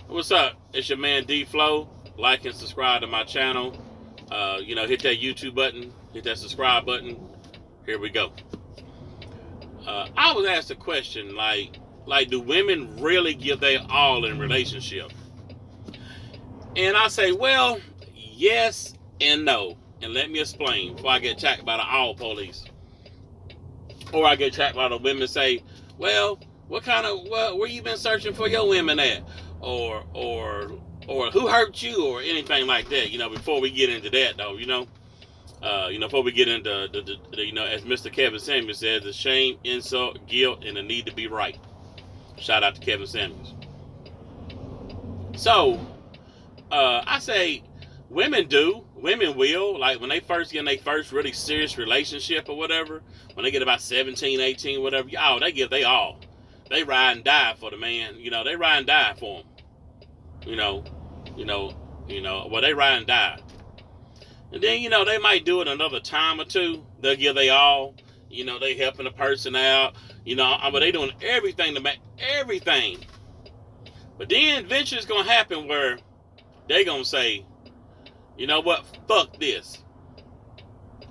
What's up? It's your man D Flow. Like and subscribe to my channel. Hit that YouTube button, hit that subscribe button. Here we go. I was asked a question like, do women really give their all in relationship? And I say, well, yes and no. And let me explain before I get attacked by the all police, or I get attacked by the women say, well, where you been searching for your women at, or who hurt you, or anything like that. Before we get into that, though, before we get into as Mr. Kevin Samuels says, the shame, insult, guilt, and the need to be right. Shout out to Kevin Samuels. So, I say, women will, like when they first get in their first really serious relationship or whatever, when they get about 17, 18, whatever, they give they all. They ride and die for the man. They ride and die for him. They ride and die. And then, they might do it another time or two. They'll give they all. They helping the person out. But they doing everything to make everything. But then eventually it's going to happen where they going to say, you know what, fuck this.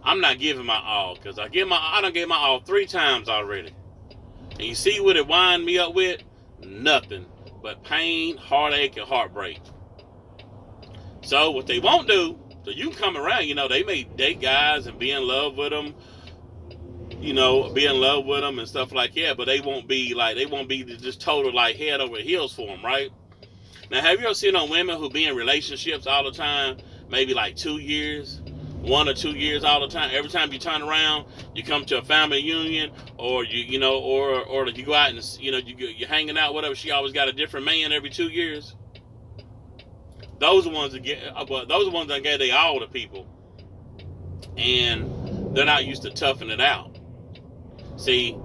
I'm not giving my all, because I done gave my all 3 times already. And you see what it wind me up with? Nothing but pain, heartache, and heartbreak. So what they won't do, so you can come around, they may date guys and be in love with them, and stuff like that, but they won't be just total like head over heels for them, right? Now, have you ever seen on women who be in relationships all the time, maybe like 2 years, 1 or 2 years all the time? Every time you turn around, you come to a family reunion, or you go out and you're hanging out, whatever. She always got a different man every 2 years. Those are ones that get they all to people, and they're not used to toughing it out. See,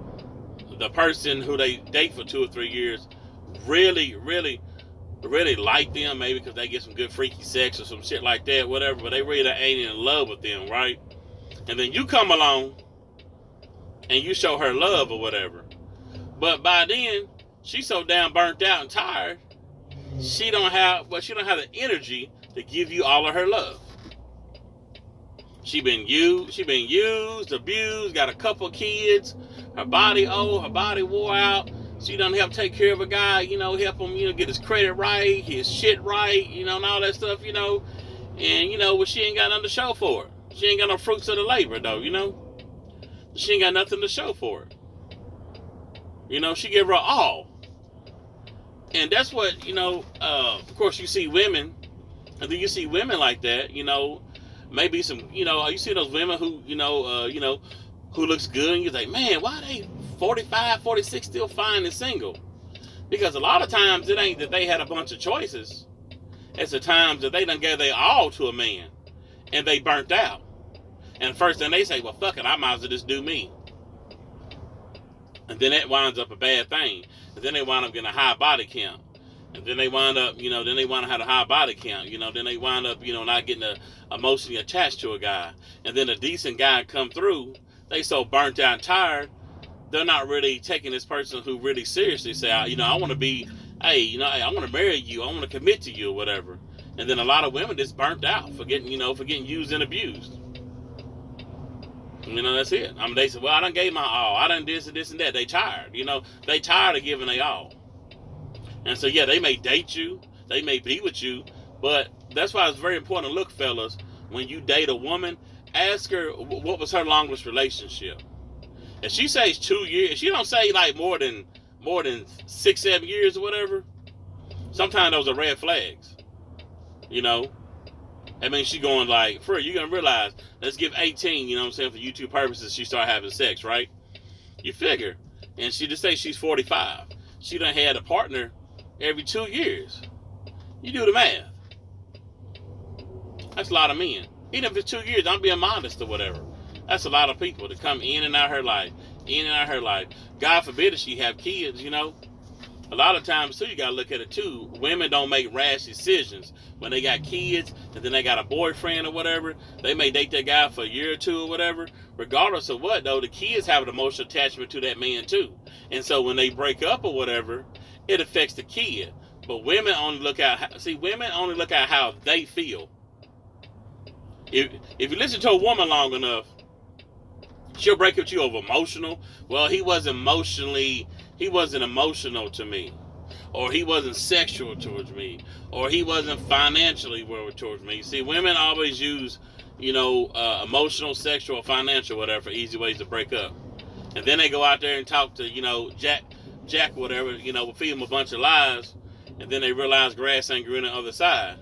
the person who they date for 2 or 3 years really like them, maybe because they get some good freaky sex or some shit like that, whatever, but they really ain't in love with them, right? And then you come along and you show her love or whatever. But by then, she's so damn burnt out and tired, she don't have the energy to give you all of her love. She been used, abused, got a couple kids, her body old, her body wore out. She done help take care of a guy, help him, get his credit right, his shit right, and all that stuff, and well, she ain't got nothing to show for it. She ain't got no fruits of the labor, though, She ain't got nothing to show for it. She give her all. And that's what, of course you see women, and then you see women like that, maybe some, you see those women who, who looks good, and you're like, man, why are they 45, 46 still fine and single? Because a lot of times it ain't that they had a bunch of choices. It's the times that they done gave their all to a man, and they burnt out. And first thing they say, well, fuck it, I might as well just do me. And then that winds up a bad thing. And then they wind up getting a high body count. And then they wind up, have a high body count. Then they wind up, not getting emotionally attached to a guy. And then a decent guy come through, they so burnt out and tired, they're not really taking this person who really seriously say, I want to be, I want to marry you, I want to commit to you or whatever. And then a lot of women just burnt out for getting used and abused. That's it. They say, well, I done gave my all. I done this and this and that. They tired. They tired of giving their all. And so, yeah, they may date you. They may be with you. But that's why it's very important to look, fellas, when you date a woman, ask her what was her longest relationship. If she says 2 years, she don't say like more than 6, 7 years or whatever, sometimes those are red flags. I mean, she going like, you're going to realize, let's give 18, for YouTube purposes, she start having sex, right? You figure. And she just say she's 45. She done had a partner every 2 years. You do the math. That's a lot of men. Even if it's 2 years, I'm being modest or whatever. That's a lot of people to come in and out her life. God forbid if she have kids, A lot of times, too, you got to look at it, too. Women don't make rash decisions. When they got kids and then they got a boyfriend or whatever, they may date that guy for a year or two or whatever. Regardless of what, though, the kids have an emotional attachment to that man, too. And so when they break up or whatever, it affects the kid. But women only look at women only look at how they feel. If you listen to a woman long enough, she'll break up with you over emotional. Well, he wasn't emotional to me, or he wasn't sexual towards me, or he wasn't financially towards me. See, women always use, emotional, sexual, financial, whatever, for easy ways to break up. And then they go out there and talk to, Jack, whatever, feed them a bunch of lies, and then they realize grass ain't green on the other side.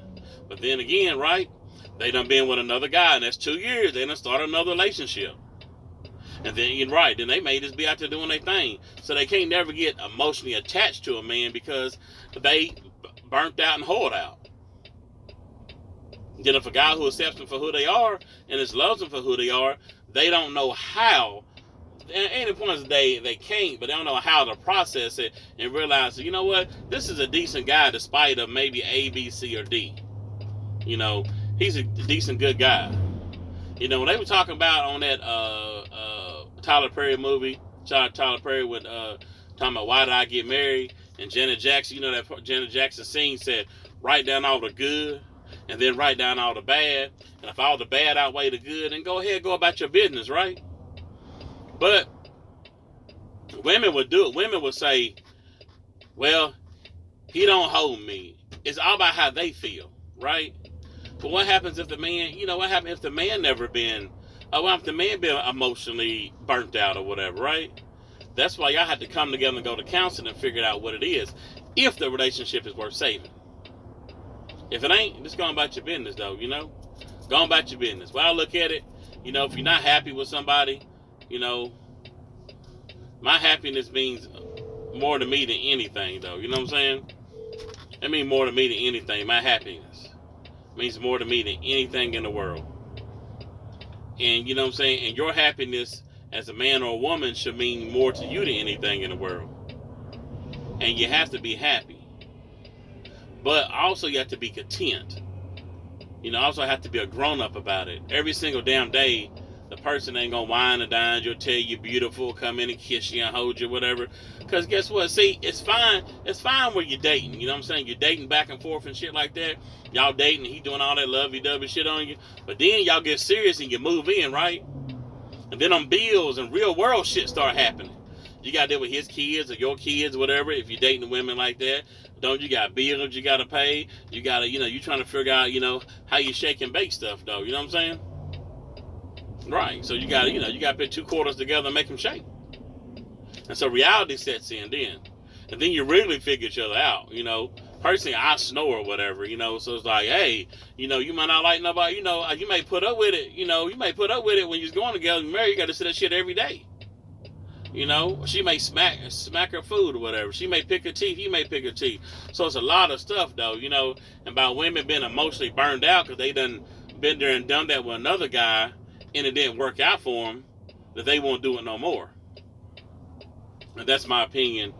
But then again, right, they done been with another guy, and that's 2 years. They done start another relationship. And then, then they may just be out there doing their thing. So they can't never get emotionally attached to a man because they burnt out and whored out. Then if a guy who accepts them for who they are and just loves them for who they are, they don't know how. And any points they can't, but they don't know how to process it and realize, you know what, this is a decent guy despite of maybe A, B, C, or D. He's a decent, good guy. When they were talking about on that Tyler Perry movie, Tyler Perry with talking about Why Did I Get Married, and Janet Jackson, that Janet Jackson scene said, write down all the good and then write down all the bad. And if all the bad outweigh the good, then go ahead, go about your business, right? But women would do it. Women would say, well, he don't hold me. It's all about how they feel, right? But what happens if the man, what happens if the man never been, if the man been emotionally burnt out or whatever, right? That's why y'all have to come together and go to counseling and figure out what it is, if the relationship is worth saving. If it ain't, just go about your business, though, Go about your business. When I look at it, if you're not happy with somebody, my happiness means more to me than anything, though. You know what I'm saying? It means more to me than anything. My happiness means more to me than anything in the world. And you know what I'm saying? And your happiness as a man or a woman should mean more to you than anything in the world. And you have to be happy. But also you have to be content. Also have to be a grown-up about it. Every single damn day, the person ain't gonna whine and dine you, tell you beautiful, come in and kiss you and hold you, whatever. Because guess what? See, it's fine when you're dating. You know what I'm saying? You're dating back and forth and shit like that. Y'all dating, he doing all that lovey-dovey shit on you. But then y'all get serious and you move in, right? And then them bills and real world shit start happening. You got to deal with his kids or your kids, whatever, if you're dating women like that. You got bills you got to pay. You got to, you trying to figure out, how you shake and bake stuff, though. You know what I'm saying? Right. So you got to, you got to put 2 quarters together and make them shake. And so reality sets in then. And then you really figure each other out, Personally, I snore or whatever, So it's like, hey, you might not like nobody, you may put up with it, you may put up with it when you're going together and married. You got to say that shit every day. She may smack her food or whatever. She may pick her teeth. He may pick her teeth. So it's a lot of stuff, though, about women being emotionally burned out because they done been there and done that with another guy and it didn't work out for them, that they won't do it no more. And that's my opinion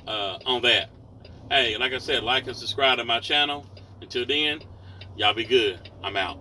on that. Hey, like I said, like and subscribe to my channel. Until then, y'all be good. I'm out.